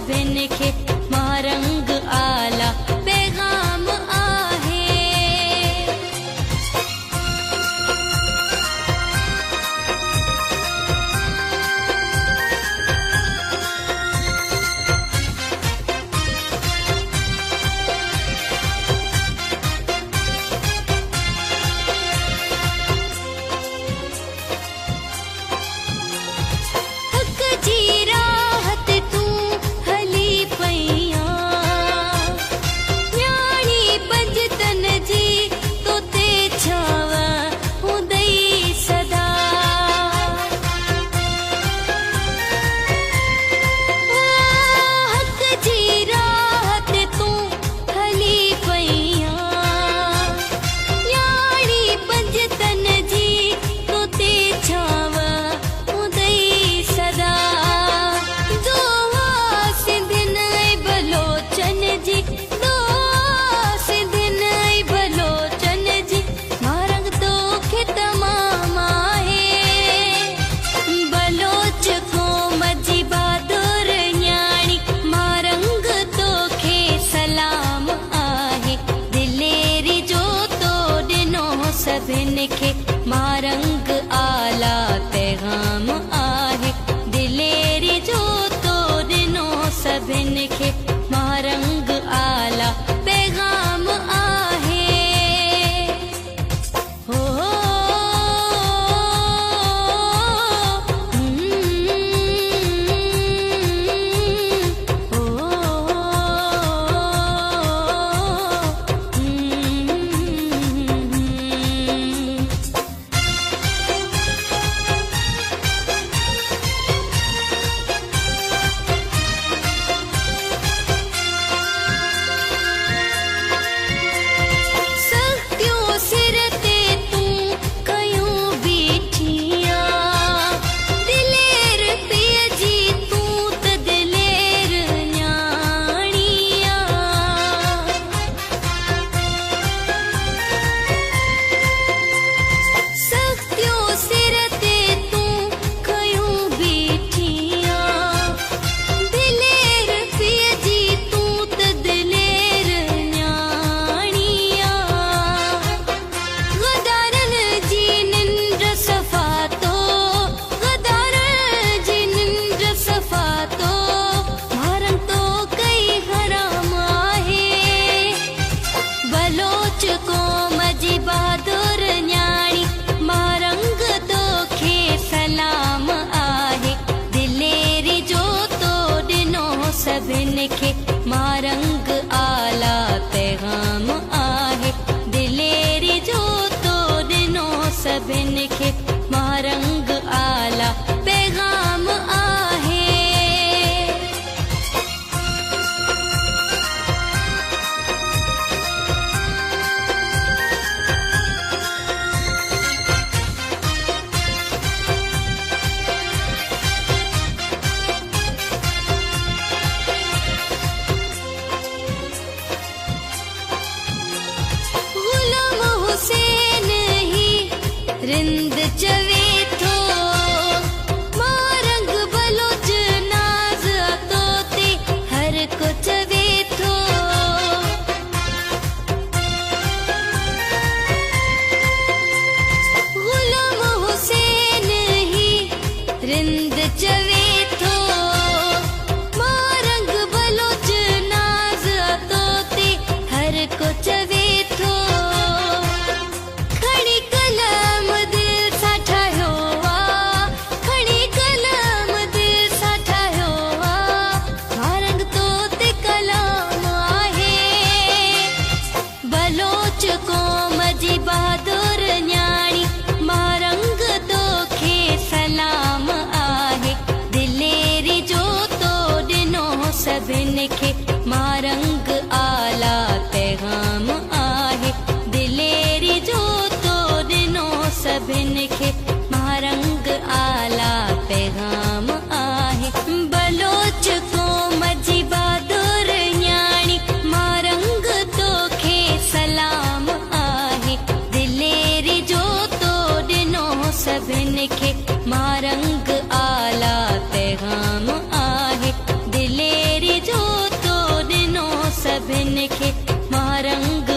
सभिनि खे मां रंग आला पैगाम आहे। हक़ जी राह ते तूं हली पईयां, न्याणी पंजतन जी तो ते छाव हूंदई सदा। हक़ जी राह ते तूं हली पईयां, न्याणी पंजतन जी तो ते छाव हूंदई सदा। दुआ सिंधियुनि ऐं बलोचन जी, दुआ सिंधियुनि ऐं बलोचन जी, मां रंग तोखे तमामु आहे। बलोच क़ौम जी बहादुर न्याणी, मां रंग तोखे सलाम आहे। दिलेरी जो तो ॾिनो सभिनि खे मां रंग आला पैगाम आहे। दिलेरी जो तो ॾिनो सभिनि खे मां रंग आला पैगाम आहे। हो सख्तियों सिर ते तूं कयूं बीठियां, दिलेर पीअ जी तूं त दिलेर न्याणीअ। सख्तियों सिर ते तूं कयूं बीठियां, दिलेर पीअ जी तूं त दिलेर न्याणीअ। गदारनि जी निंड सफ़ा तो, गदारनि जी निंड सफ़ा तो, मां रंग तो कई हराम आहे। बलोच क़ौम जी बहादुर न्याणी, मां रंग तोखे सलाम आहे। दिलेरी जो तो ॾिनो सभिनि खे मां रंग आला पैगाम आहे। दिलेरी जो तो ॾिनो सभिनि खे मां रंग आला पैगाम आहे। गुलाम हुसैन ही रिंद चवे थो, मां रंग बलोच नाज़ तो ते हर को चवे थो। गुलाम हुसैन ही रिंद चवे थो, मां रंग बलोच नाज़ तो ते हर को चवे थो। खणी कलम दिल सां ठाहियो आ, खणी कलम दिल सां ठाहियो आ, मां रंग तो ते कलाम आहे। बलोच क़ौम जी बहादुर न्याणी, मां रंग तोखे सलाम आहे। दिलेरी जो तो ॾिनो सभिनि खे मां रंग आला पैगाम आहे। दिलेरी जो तो ॾिनो सभिनि खे मां रंग आला पैगाम आहे। बलोच क़ौम जी बहादुर न्याणी, मां रंग तोखे सलाम आहे। दिलेरी जो तो ॾिनो सभिनि खे मां रंग आला पैगाम आहे। दिलेरी रंग